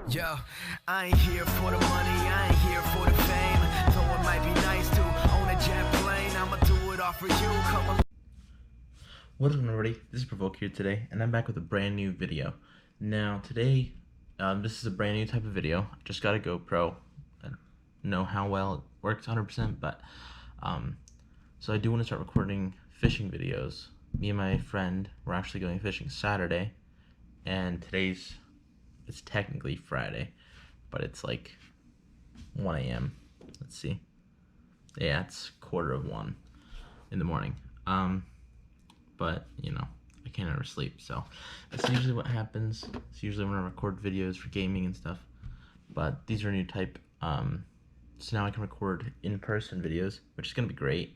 Yo, I ain't here for the money, I ain't here for the fame. Though it might be nice to own a jet plane, I'ma do it all for you. Come on. What is up, everybody? This is Provoke here today, and I'm back with a brand new video. Now today, this is a brand new type of video. I just got a GoPro. I don't know how well it works 100%, but so I do want to start recording fishing videos. Me and my friend were actually going fishing Saturday, and it's technically Friday, but it's like 1 a.m. Let's see. Yeah, it's 1:45 in the morning. But you know, I can't ever sleep, so that's usually what happens. It's usually when I record videos for gaming and stuff. But these are a new type, so now I can record in-person videos, which is gonna be great.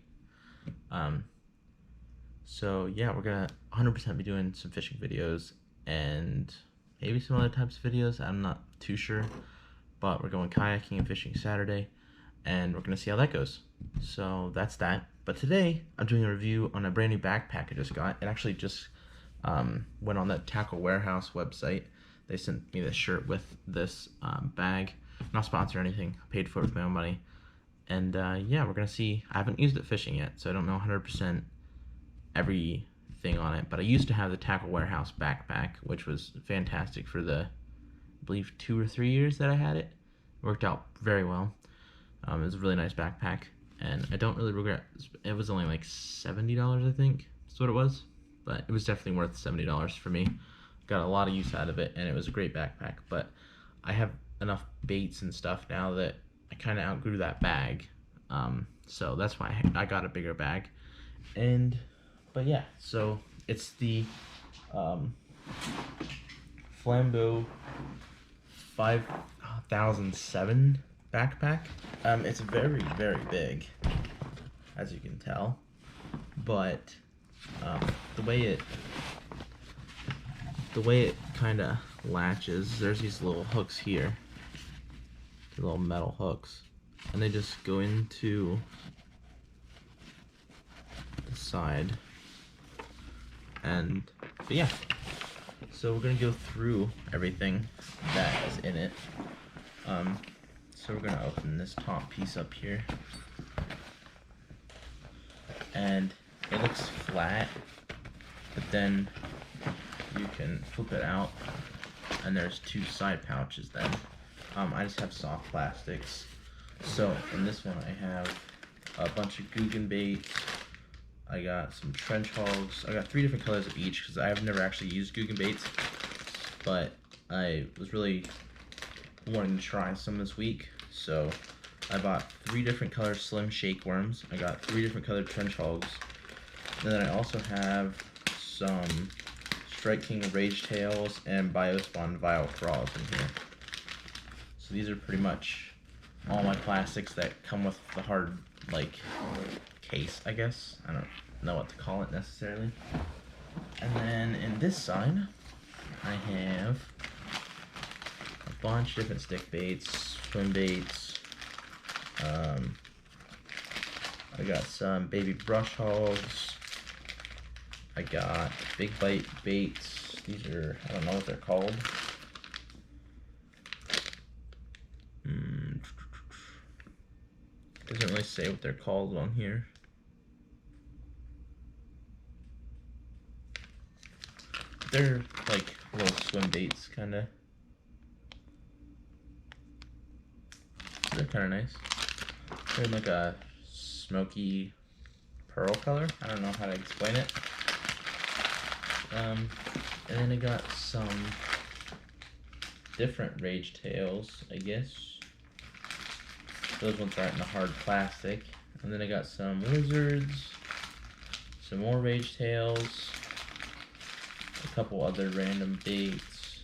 So yeah, we're gonna 100% be doing some fishing videos and maybe some other types of videos. I'm not too sure, but we're going kayaking and fishing Saturday, and we're gonna see how that goes. So that's that. But today I'm doing a review on a brand new backpack I just got. It actually just went on that Tackle Warehouse website. They sent me this shirt with this bag. Not sponsored or anything. I paid for it with my own money. And yeah, we're gonna see. I haven't used it fishing yet, so I don't know 100% everything on it. But I used to have the Tackle Warehouse backpack, which was fantastic for the, I believe, 2 or 3 years that I had it. It worked out very well. It was a really nice backpack, and I don't really regret. It was only like $70, I think. That's what it was, but it was definitely worth $70 for me. Got a lot of use out of it, and it was a great backpack. But I have enough baits and stuff now that I kind of outgrew that bag, so that's why I got a bigger bag. But yeah, so it's the Flambeau 5007 backpack. It's very, very big, as you can tell, but the way it kind of latches, there's these little hooks here, the little metal hooks, and they just go into the side. But yeah, so we're gonna go through everything that is in it. So we're gonna open this top piece up here, and it looks flat, but then you can flip it out, and there's 2 side pouches then. I just have soft plastics. So in this one I have a bunch of Jerkbaits. I got some trench hogs. I got 3 different colors of each because I have never actually used Jerkbaits, but I was really wanting to try some this week. So I bought 3 different color slim shake worms. I got 3 different colored trench hogs. And then I also have some Strike King Rage Tails and Biospawn Vile Crawls in here. So these are pretty much all my plastics that come with the hard, like, case, I guess. I don't know what to call it necessarily. And then in this side, I have a bunch of different stick baits, swim baits. I got some baby brush hogs. I got big bite baits. These are, I don't know what they're called. Doesn't really say what they're called on here. They're like little swim baits, kinda. They're kinda nice. They're like a smoky pearl color. I don't know how to explain it. And then I got some different Rage Tails, I guess. Those ones aren't in the hard plastic. And then I got some lizards, some more Rage Tails, a couple other random baits,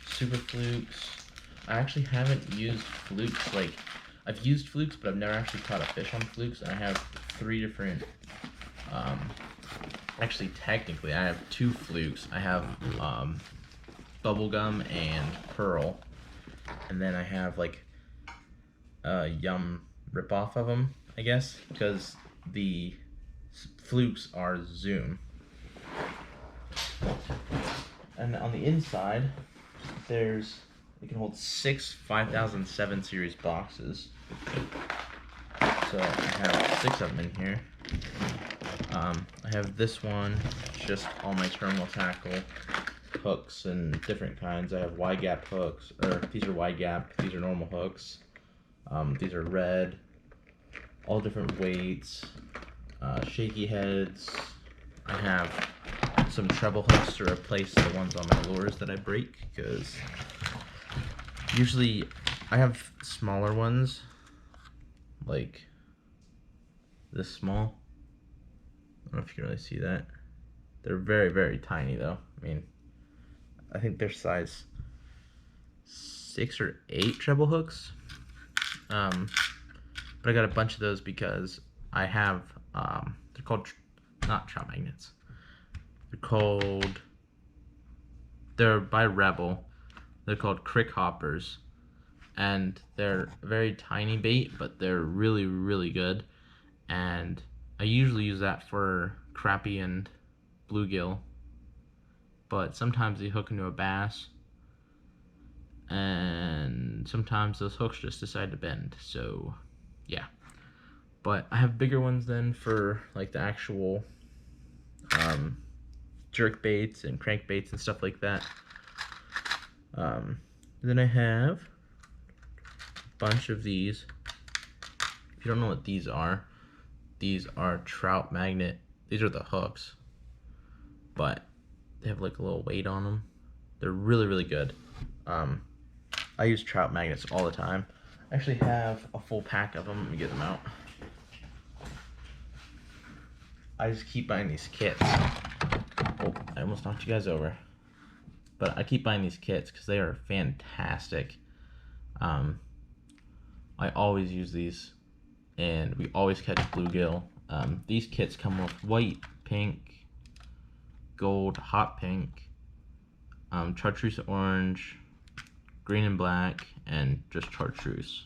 super flukes. I actually haven't used flukes. Like, I've used flukes, but I've never actually caught a fish on flukes. And I have 3 different, actually technically I have 2 flukes. I have bubblegum and pearl, and then I have like a yum ripoff of them, I guess, because the flukes are zoom. And on the inside, it can hold 6 5007 series boxes. So I have 6 of them in here. I have this one, just all my terminal tackle hooks and different kinds. I have wide gap hooks, or these are wide gap, these are normal hooks. These are red, all different weights, shaky heads. I have some treble hooks to replace the ones on my lures that I break, because usually I have smaller ones, like this small. I don't know if you can really see that. They're very, very tiny though. I mean, I think they're size 6 or 8 treble hooks. But I got a bunch of those because I have, they're called, not trout magnets. They're by Rebel. They're called crick hoppers. And they're very tiny bait, but they're really, really good. And I usually use that for crappie and bluegill. But sometimes they hook into a bass. And sometimes those hooks just decide to bend. So, yeah. But I have bigger ones then for like the actual jerkbaits and crankbaits and stuff like that. Then I have a bunch of these. If you don't know what these are trout magnet. These are the hooks, but they have like a little weight on them. They're really, really good. I use trout magnets all the time. I actually have a full pack of them. Let me get them out. I just keep buying these kits. Oh, I almost knocked you guys over. But I keep buying these kits because they are fantastic. I always use these, and we always catch bluegill. These kits come with white, pink, gold, hot pink, chartreuse orange, green and black, and just chartreuse.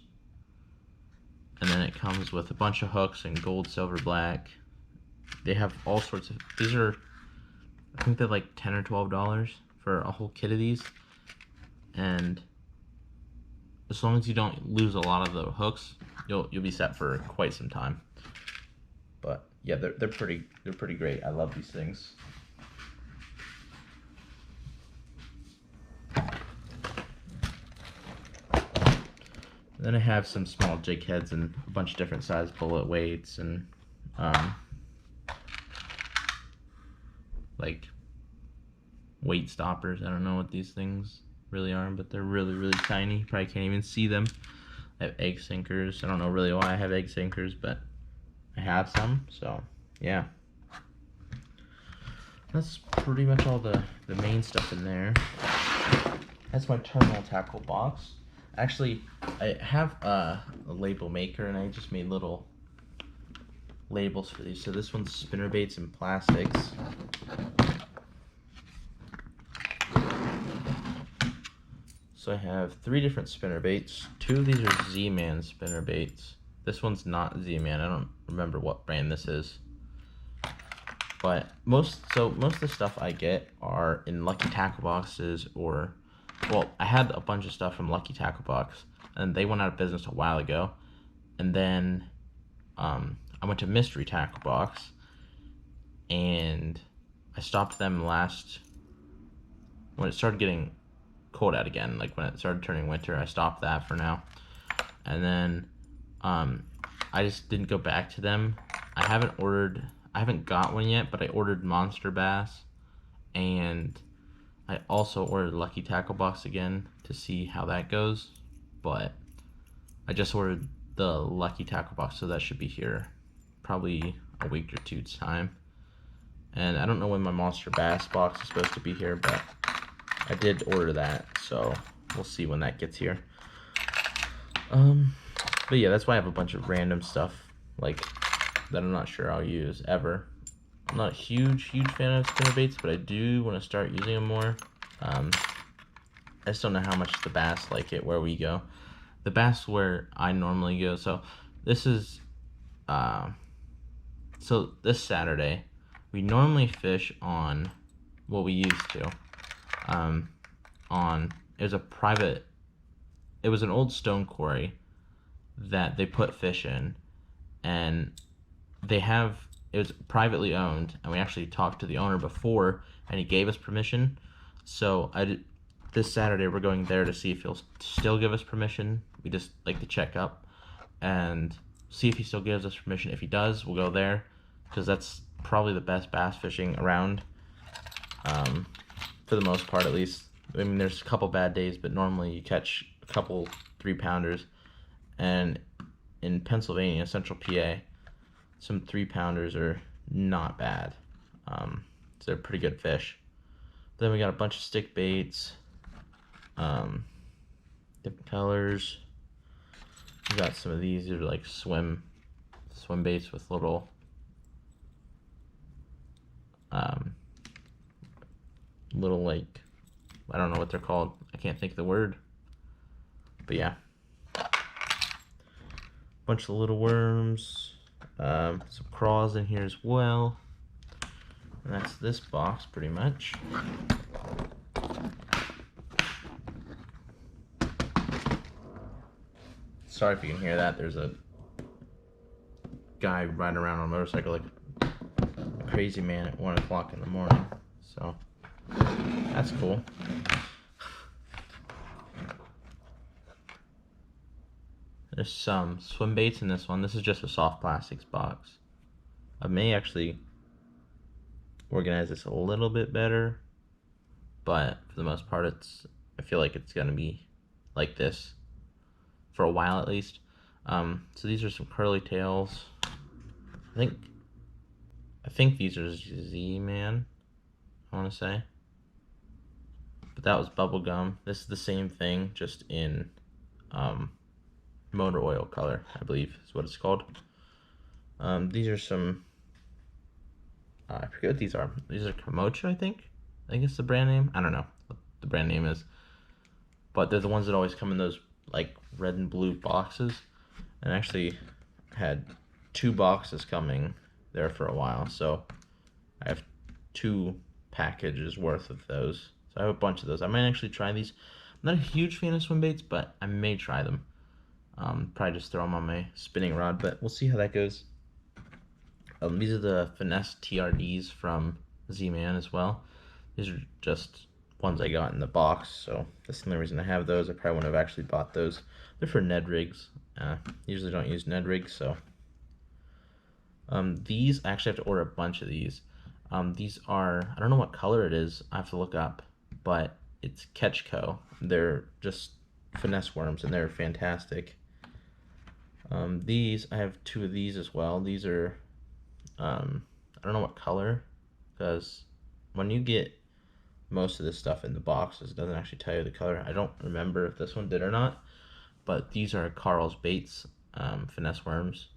And then it comes with a bunch of hooks in gold, silver, black. They have all sorts of, these are, I think they're like $10 or $12 for a whole kit of these. And as long as you don't lose a lot of the hooks, you'll be set for quite some time. But yeah, they're pretty great. I love these things. Then I have some small jig heads and a bunch of different size bullet weights and like weight stoppers. I don't know what these things really are, but they're really, really tiny. Probably can't even see them. I have egg sinkers. I don't know really why I have egg sinkers, but I have some, so yeah. That's pretty much all the main stuff in there. That's my terminal tackle box. Actually, I have a label maker, and I just made little labels for these. So this one's spinnerbaits and plastics. So I have 3 different spinnerbaits. 2 of these are Z-Man spinnerbaits. This one's not Z-Man. I don't remember what brand this is. But most of the stuff I get are in Lucky Tackle boxes, or, well, I had a bunch of stuff from Lucky Tackle Box, and they went out of business a while ago. And then I went to Mystery Tackle Box, and I stopped them when it started getting cold out again, like when it started turning winter. I stopped that for now. And then I just didn't go back to them. I haven't got one yet, but I ordered Monster Bass, and I also ordered Lucky Tackle Box again to see how that goes. But I just ordered the Lucky Tackle Box, so that should be here probably a week or 2's time. And I don't know when my Monster Bass box is supposed to be here, but I did order that, so we'll see when that gets here. But yeah, that's why I have a bunch of random stuff like that I'm not sure I'll use ever. I'm not a huge fan of spinnerbaits, but I do want to start using them more. I just don't know how much the bass like it where we go. The bass where I normally go, so this is so this Saturday we normally fish on, well, we used to on it was a private, it was an old stone quarry that they put fish in, and it was privately owned, and we actually talked to the owner before, and he gave us permission. So this Saturday we're going there to see if he'll still give us permission. We just like to check up and see if he still gives us permission. If he does, we'll go there, because that's probably the best bass fishing around, for the most part at least. I mean, there's a couple bad days, but normally you catch a couple 3-pounders, and in Pennsylvania, central PA, some 3-pounders are not bad. So they're pretty good fish. Then we got a bunch of stick baits, different colors. We got some of these. These are like swim baits with little like, I don't know what they're called. I can't think of the word. But yeah, bunch of little worms, some craws in here as well. And that's this box pretty much. Sorry if you can hear that. There's a guy riding around on a motorcycle like a crazy man at 1 o'clock in the morning. So that's cool. There's some swim baits in this one. This is just a soft plastics box. I may actually organize this a little bit better, but for the most part, I feel like it's gonna be like this for a while at least. So these are some curly tails. I think these are Z-Man, I want to say. But that was bubblegum. This is the same thing, just in motor oil color, I believe is what it's called. These are some, I forget what these are. These are Komocha, I think it's the brand name. I don't know what the brand name is, but they're the ones that always come in those like red and blue boxes. And actually had 2 boxes coming there for a while, so I have 2 packages worth of those. So I have a bunch of those. I might actually try these. I'm not a huge fan of swim baits, but I may try them. Probably just throw them on my spinning rod, but we'll see how that goes. These are the finesse TRDs from Z-Man as well. These are just ones I got in the box, so that's the only reason I have those. I probably wouldn't have actually bought those. They're for Ned rigs. Usually don't use Ned rigs, so. These, I actually have to order a bunch of these. These are, I don't know what color it is, I have to look up, but it's Ketchco. They're just finesse worms, and they're fantastic. These, I have 2 of these as well. These are, I don't know what color, because when you get most of this stuff in the boxes, it doesn't actually tell you the color. I don't remember if this one did or not, but these are Carl's Baits finesse worms.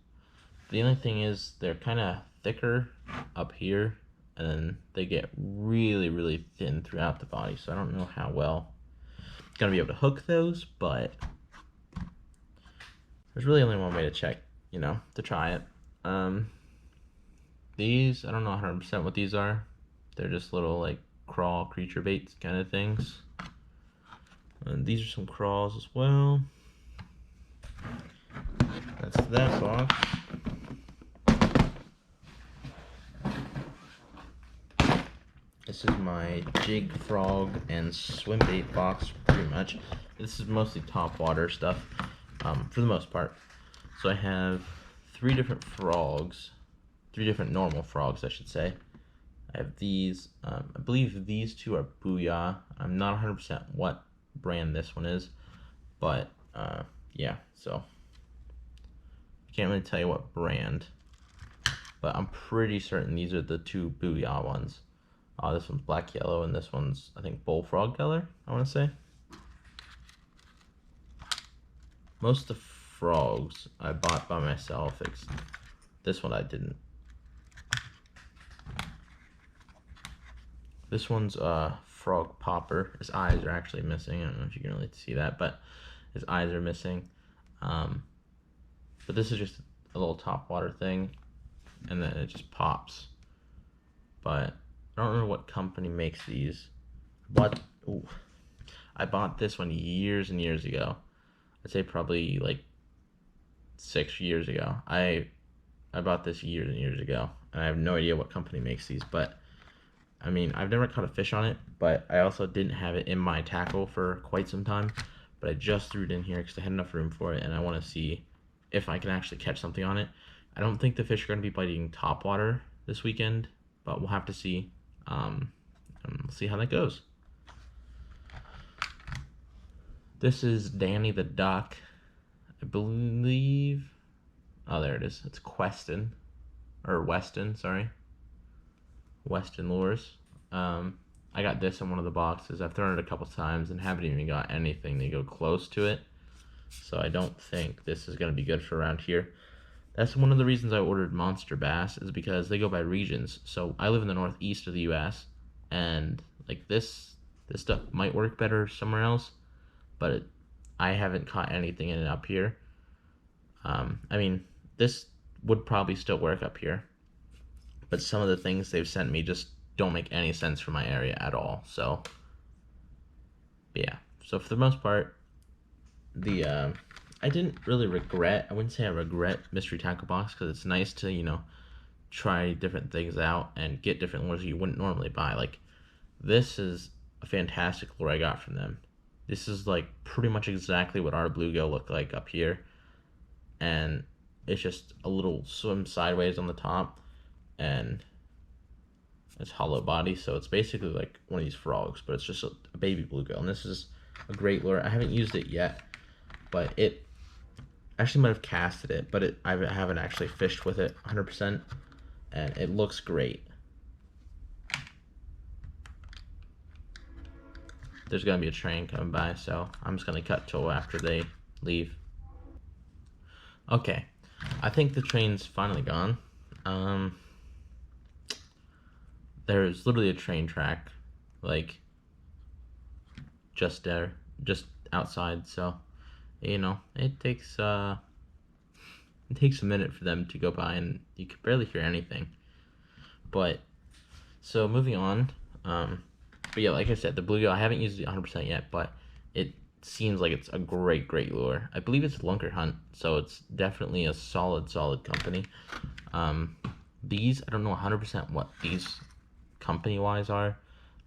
The only thing is they're kind of thicker up here, and then they get really, really thin throughout the body, so I don't know how well I'm gonna be able to hook those, but there's really only one way to check, to try it. These, I don't know 100% what these are. They're just little like crawl creature baits kind of things. And these are some crawls as well. That's that box. This is my jig, frog, and swim bait box, pretty much. This is mostly Topwater stuff, for the most part. So I have 3 different frogs, 3 different normal frogs, I should say. I have these, I believe these 2 are Booyah. I'm not 100% what brand this one is, but yeah, so I can't really tell you what brand, but I'm pretty certain these are the 2 Booyah ones. This one's black yellow, and this one's, I think, bullfrog color, I want to say. Most of the frogs I bought by myself. This one I didn't. This one's a frog popper. His eyes are actually missing. I don't know if you can really see that, but his eyes are missing. But this is just a little Topwater thing, and then it just pops. But I don't remember what company makes these. I I bought this one years and years ago. I'd say probably like 6 years ago. I bought this years and years ago, and I have no idea what company makes these, but I mean, I've never caught a fish on it, but I also didn't have it in my tackle for quite some time, but I just threw it in here because I had enough room for it, and I want to see if I can actually catch something on it. I don't think the fish are going to be biting topwater this weekend, but we'll have to see. And we'll see how that goes. This is Danny the Duck. I believe... Oh, there it is. It's Queston. Or Weston, sorry. Weston Lures. I got this in one of the boxes. I've thrown it a couple times and haven't even got anything to go close to it. So I don't think this is going to be good for around here. That's one of the reasons I ordered monster bass, is because they go by regions. So I live in the northeast of the U.S., and like this stuff might work better somewhere else, but I haven't caught anything in it up here. I mean, this would probably still work up here, but some of the things they've sent me just don't make any sense for my area at all. So yeah, so for the most part, I didn't really regret, I wouldn't say I regret Mystery Tackle Box, because it's nice to, you know, try different things out and get different lures you wouldn't normally buy. Like, this is a fantastic lure I got from them. This is like pretty much exactly what our bluegill looked like up here, and it's just a little swim sideways on the top, and it's hollow body, so it's basically like one of these frogs, but it's just a baby bluegill. And this is a great lure. I haven't used it yet, but it actually might have casted it, but I haven't actually fished with it 100%, and it looks great. There's gonna be a train coming by, so I'm just gonna cut till after they leave. Okay, I think the train's finally gone. There's literally a train track, like, just there, just outside, so, you know, it takes a minute for them to go by, and you can barely hear anything. But, so moving on, but yeah, like I said, the bluegill, I haven't used it 100% yet, but it seems like it's a great lure. I believe it's Lunker Hunt, so it's definitely a solid company. These, I don't know 100% what these company-wise are,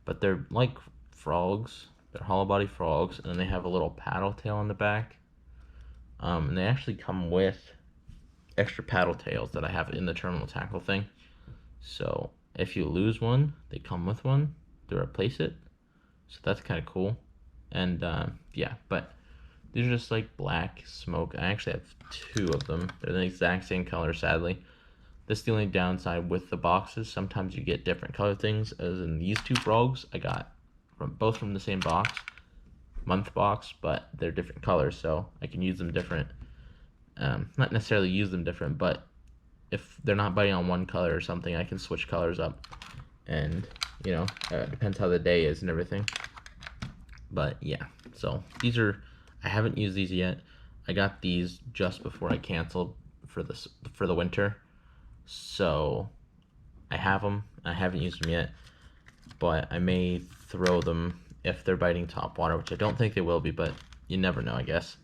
but they're like frogs. They're hollow body frogs, and then they have a little paddle tail on the back. And they actually come with extra paddle tails that I have in the terminal tackle thing. So if you lose one, they come with one to replace it. So that's kind of cool. And yeah, but these are just like black smoke. I actually have two of them. They're the exact same color, sadly. This is the only downside with the boxes. Sometimes you get different color things, as in these two frogs I got both from the same box, month box, but they're different colors, so I can use them different. Not necessarily use them different, but if they're not biting on one color or something, I can switch colors up, and you know, depends how the day is and everything. But yeah, so these are, I haven't used these yet. I got these just before I canceled for the winter, so I have them. I haven't used them yet, but I may throw them if they're biting topwater, which I don't think they will be, but you never know, I guess.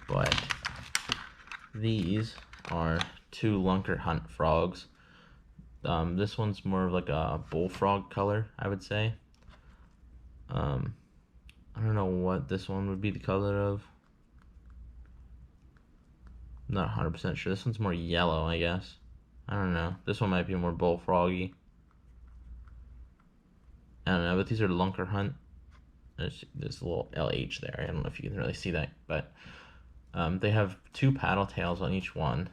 But these are two Lunker Hunt frogs. This one's more of like a bullfrog color, I would say. I don't know what this one would be the color of. I'm not 100% sure. This one's more yellow, I guess. I don't know. This one might be more bullfroggy. I don't know, but these are Lunker Hunt. There's a little LH there. I don't know if you can really see that, but they have two paddle tails on each one,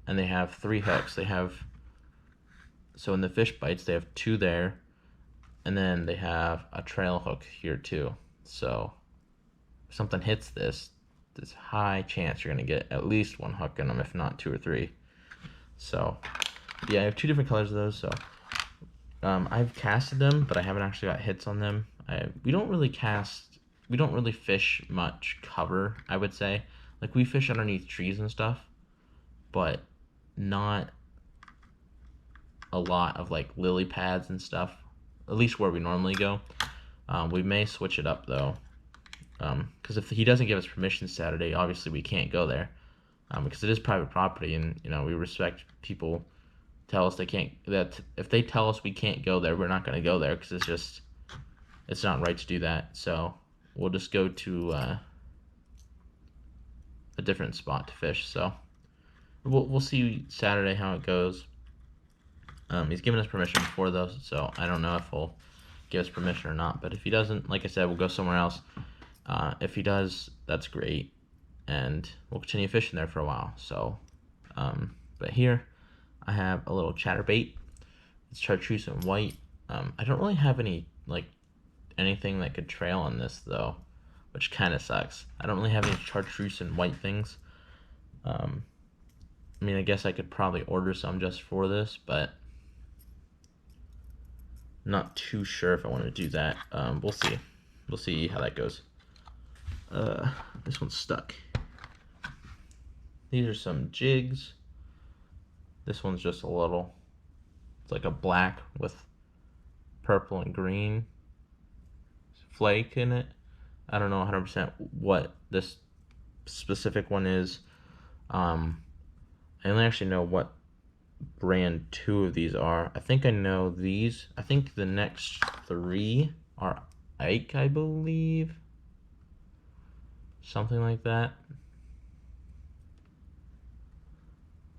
and they have 3 hooks. They have, so in the fish bites, they have 2 there, and then they have a trail hook here too. So if something hits this, there's high chance you're gonna get at least 1 hook in them, if not 2 or 3. So yeah, I have 2 different colors of those. So I've casted them, but I haven't actually got hits on them. We don't really fish much cover, I would say. Like, we fish underneath trees and stuff, but not a lot of like lily pads and stuff, at least where we normally go. We may switch it up though, because if he doesn't give us permission Saturday, obviously we can't go there, because it is private property, and we respect people tell us they can't. That if they tell us we can't go there, we're not going to go there, because it's not right to do that. So we'll just go to a different spot to fish. So we'll see Saturday how it goes. He's given us permission before though, so I don't know if he'll give us permission or not. But if he doesn't, like I said, we'll go somewhere else. If he does, that's great, and we'll continue fishing there for a while. So, but here I have a little chatterbait. It's chartreuse and white. I don't really have anything that could trail on this though, which kind of sucks. I don't really have any chartreuse and white things. I mean, I guess I could probably order some just for this, but not too sure if I want to do that. We'll see. We'll see how that goes. This one's stuck. These are some jigs. This one's just a little, it's like a black with purple and green flake in it. I don't know 100% what this specific one is. I only actually know what brand 2 of these are. I think I know these. I think the next 3 are Ike, I believe. Something like that.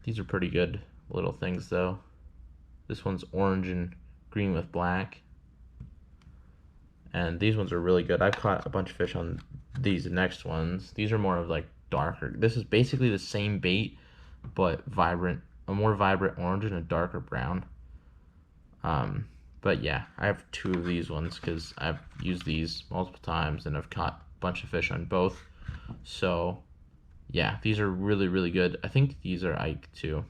These are pretty good little things though. This one's orange and green with black. And these ones are really good. I've caught a bunch of fish on these next ones. These are more of like darker. This is basically the same bait, but vibrant, a more vibrant orange and a darker brown. But yeah, I have 2 of these ones because I've used these multiple times and I've caught a bunch of fish on both. So yeah, these are really, really good. I think these are Ike too.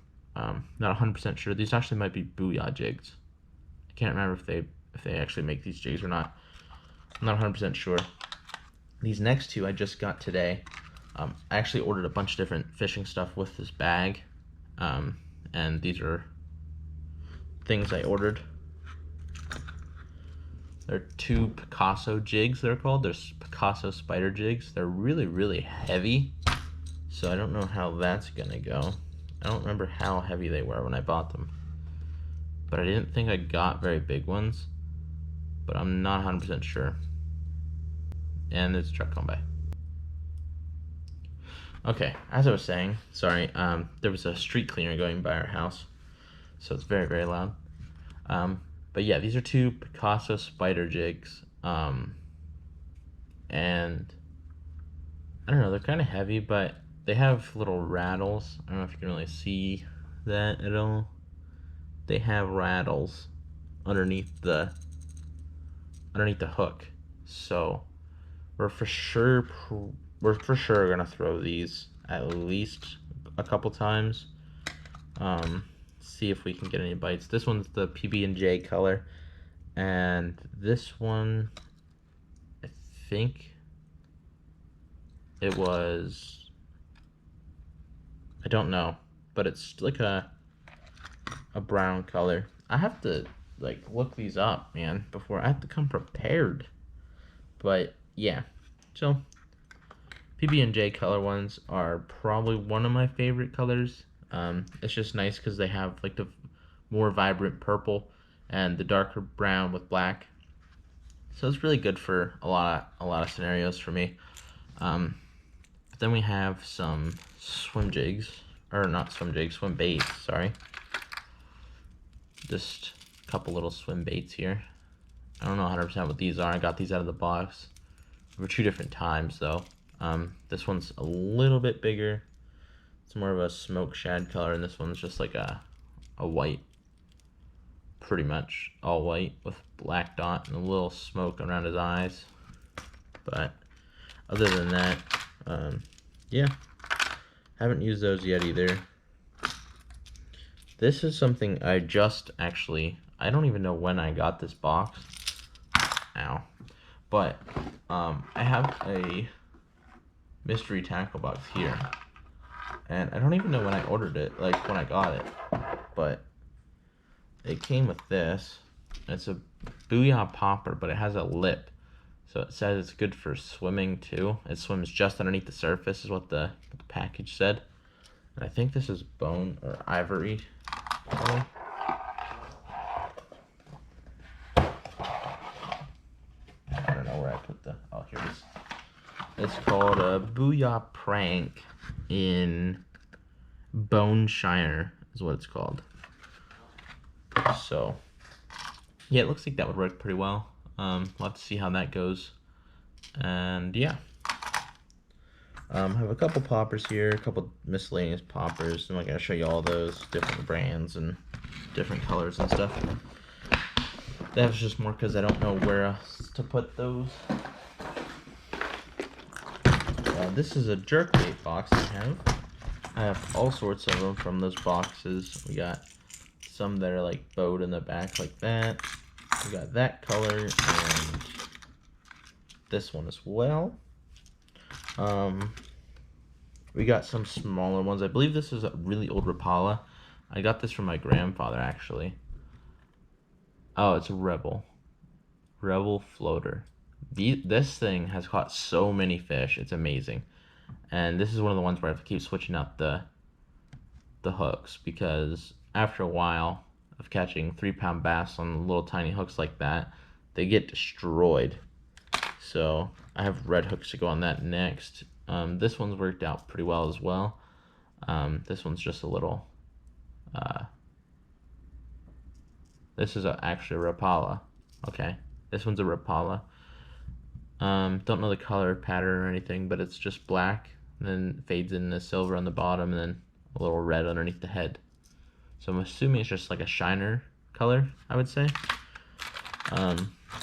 Not 100% sure. These actually might be Booyah jigs. I can't remember if they actually make these jigs or not. I'm not 100% sure. These next 2 I just got today. I actually ordered a bunch of different fishing stuff with this bag. And these are things I ordered. They're 2 Picasso jigs, they're called. They're Picasso spider jigs. They're really, really heavy. So I don't know how that's gonna go. I don't remember how heavy they were when I bought them. But I didn't think I got very big ones. But I'm not 100% sure. And there's a truck going by. Okay, as I was saying, sorry, there was a street cleaner going by our house, so it's very, very loud. But yeah, these are 2 Picasso spider jigs, and I don't know, they're kind of heavy, but they have little rattles. I don't know if you can really see that at all. They have rattles underneath the hook, so we're for sure gonna throw these at least a couple times. See if we can get any bites. This one's the PB&J color, and this one, I think it was, I don't know, but it's like a brown color. I have to like look these up, man, before I have to come prepared. But yeah, so PB&J color ones are probably one of my favorite colors. It's just nice because they have like the more vibrant purple and the darker brown with black. So it's really good for a lot of scenarios for me. But then we have some swim jigs, or not swim jigs, swim baits, sorry. Just a couple little swim baits here. I don't know 100% what these are. I got these out of the box for 2 different times though. This one's a little bit bigger. It's more of a smoke shad color, and this one's just like a white, pretty much all white with black dot and a little smoke around his eyes. But other than that, yeah, haven't used those yet either. This is something I just actually, I don't even know when I got this box. Ow. But I have a mystery tackle box here. And I don't even know when I ordered it, like when I got it, but it came with this. It's a Booyah popper, but it has a lip. So it says it's good for swimming too. It swims just underneath the surface is what the package said. And I think this is bone or ivory color. I don't know where I put the, oh, here it is. It's called a Booyah Prank in Bone Shiner is what it's called. So, yeah, it looks like that would work pretty well. We'll have to see how that goes. And yeah. I have a couple poppers here, a couple miscellaneous poppers. I'm not going to show you all those different brands and different colors and stuff. That was just more because I don't know where else to put those. This is a jerkbait box I have. I have all sorts of them from those boxes. We got some that are like bowed in the back like that. We got that color and this one as well. We got some smaller ones. I believe this is a really old Rapala. I got this from my grandfather actually. Oh, it's a Rebel floater. This thing has caught so many fish. It's amazing. And this is one of the ones where I have to keep switching out the hooks, because after a while of catching 3-pound bass on little tiny hooks like that, they get destroyed. So I have red hooks to go on that next. This one's worked out pretty well as well. This one's just a little, this is actually a Rapala. Okay, this one's a Rapala. Don't know the color pattern or anything, but it's just black, and then fades into silver on the bottom, and then a little red underneath the head. So I'm assuming it's just like a shiner color, I would say.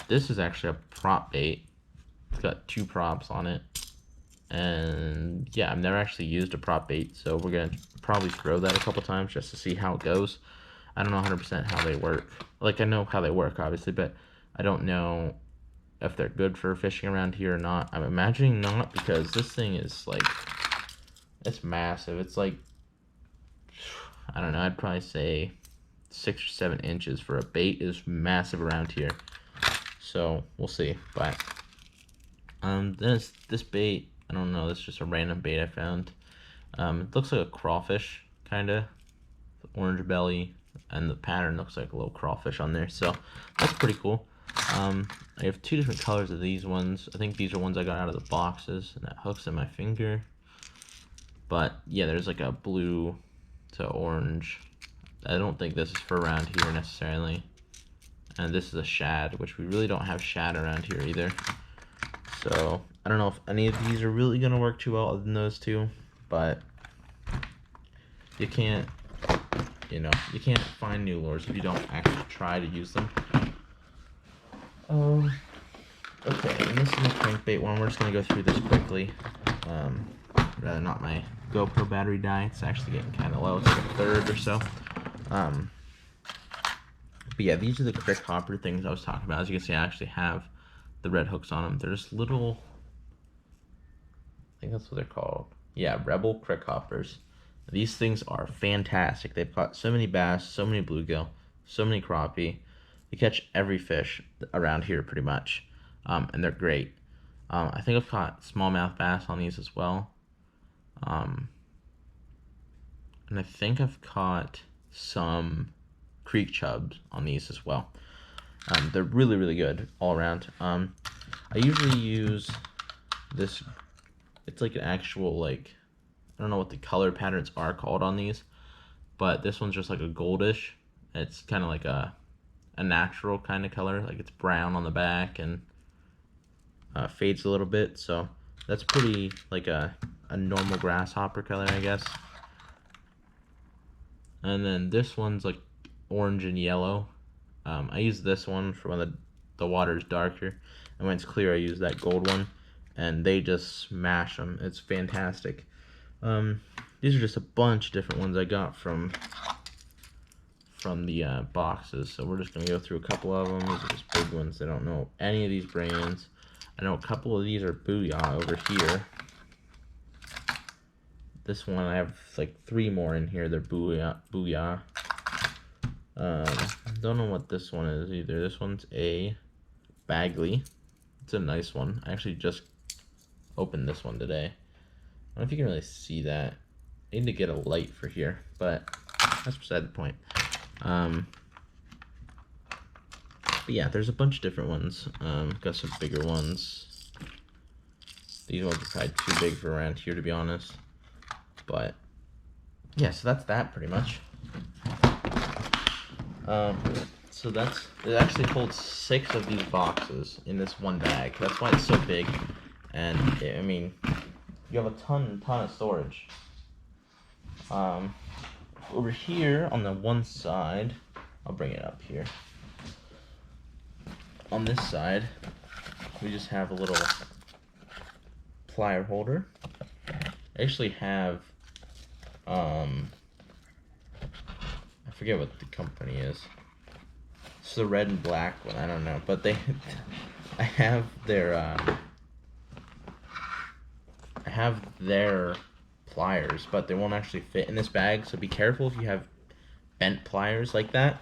This is actually a prop bait. It's got 2 props on it. And yeah, I've never actually used a prop bait, so we're gonna probably throw that a couple times just to see how it goes. I don't know 100% how they work. Like, I know how they work, obviously, but I don't know if they're good for fishing around here or not. I'm imagining not, because this thing is like, it's massive. It's like, I don't know, I'd probably say 6 or 7 inches for a bait is massive around here. So we'll see. But then it's this bait, I don't know, this is just a random bait I found. It looks like a crawfish, kinda. Orange belly, and the pattern looks like a little crawfish on there, so that's pretty cool. I have 2 different colors of these ones. I think these are ones I got out of the boxes, and that hooks in my finger. But yeah, there's like a blue to orange. I don't think this is for around here necessarily. And this is a shad, which we really don't have shad around here either. So I don't know if any of these are really gonna work too well other than those 2, but you can't, you know, you can't find new lures if you don't actually try to use them. Okay, and this is a crankbait one. We're just gonna go through this quickly. Rather not my GoPro battery die. It's actually getting kind of low. It's like a third or so. But yeah, these are the crick hopper things I was talking about. As you can see, I actually have the red hooks on them. They're just little, I think that's what they're called. Yeah, Rebel crick hoppers. These things are fantastic. They've caught so many bass, so many bluegill, so many crappie. They catch every fish around here pretty much, and they're great. I think I've caught smallmouth bass on these as well. And I think I've caught some creek chubs on these as well. They're really, really good all around. I usually use this, it's like an actual, like, I don't know what the color patterns are called on these, but this one's just like a goldish. It's kind of like a natural kind of color, like it's brown on the back and fades a little bit, so that's pretty like a normal grasshopper color, I guess. And then this one's like orange and yellow. I use this one for when the water is darker, and when it's clear I use that gold one, and they just smash them. It's fantastic. These are just a bunch of different ones I got from the boxes, so we're just gonna go through a couple of them. These are just big ones. I don't know any of these brands. I know a couple of these are Booyah over here. This one, I have like 3 more in here. They're Booyah. Don't know what this one is either. This one's a Bagley. It's a nice one. I actually just opened this one today. I don't know if you can really see that. I need to get a light for here, but that's beside the point. But yeah, there's a bunch of different ones. Got some bigger ones. These ones are probably too big for around here, to be honest. But yeah, so that's that pretty much. So it actually holds 6 of these boxes in this one bag. That's why it's so big. And I mean, you have a ton of storage. Over here on the one side, I'll bring it up here. On this side, we just have a little plier holder. I actually have, I forget what the company is. It's the red and black one, I don't know, but I have their pliers, but they won't actually fit in this bag, so be careful if you have bent pliers like that,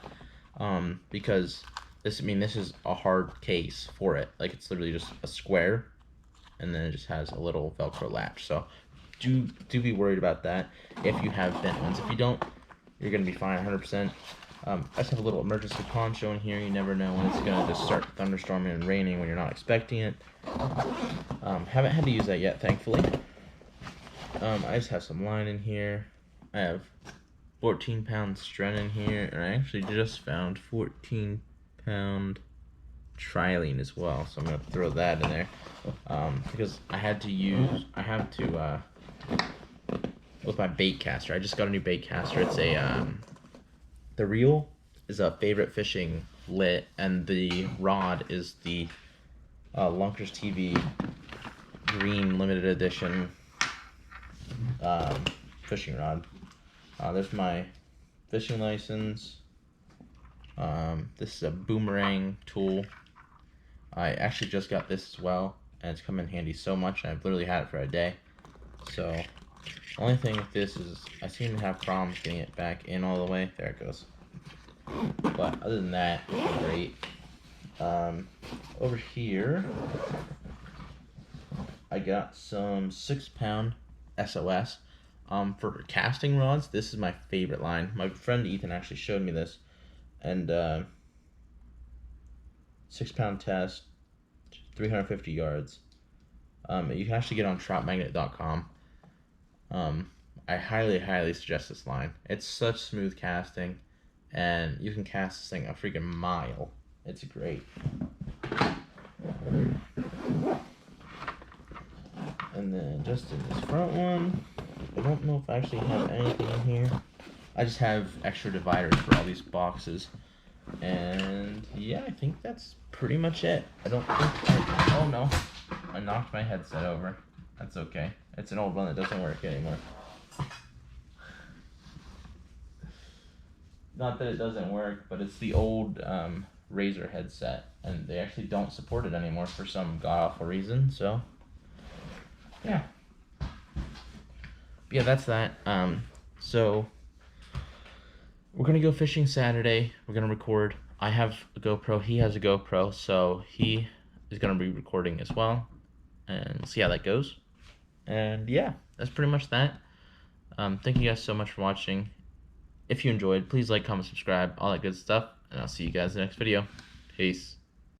because this is a hard case for it. Like, it's literally just a square, and then it just has a little Velcro latch, so do be worried about that if you have bent ones. If you don't, you're gonna be fine 100%. I just have a little emergency poncho in here. You never know when it's gonna just start thunderstorming and raining when you're not expecting it. Haven't had to use that yet, thankfully. I just have some line in here. I have 14-pound stren in here, and I actually just found 14-pound trilene as well, so I'm gonna throw that in there, because I have to with my bait caster. I just got a new bait caster. It's a the reel is a favorite fishing lit, and the rod is the Lunkers TV green limited edition fishing rod. There's my fishing license. This is a boomerang tool. I actually just got this as well, and it's come in handy so much. I've literally had it for a day. So the only thing with this is I seem to have problems getting it back in all the way. There it goes. But other than that, it's great. Over here, I got some 6-pound SOS. For casting rods, this is my favorite line. My friend Ethan actually showed me this, and 6-pound test, 350 yards. You can actually get on troutmagnet.com. I highly suggest this line. It's such smooth casting, and you can cast this thing a freaking mile. It's great. And then just in this front one, I don't know if I actually have anything in here. I just have extra dividers for all these boxes. And yeah, I think that's pretty much it. I don't think oh no, I knocked my headset over. That's okay. It's an old one that doesn't work anymore. Not that it doesn't work, but it's the old Razer headset, and they actually don't support it anymore for some god-awful reason, so yeah. But yeah, that's that. So we're gonna go fishing Saturday. We're gonna record. I have a GoPro, he has a GoPro, so he is gonna be recording as well, and we'll see how that goes. And yeah, that's pretty much that. Thank you guys so much for watching. If you enjoyed, please like, comment, subscribe, all that good stuff, and I'll see you guys in the next video. Peace.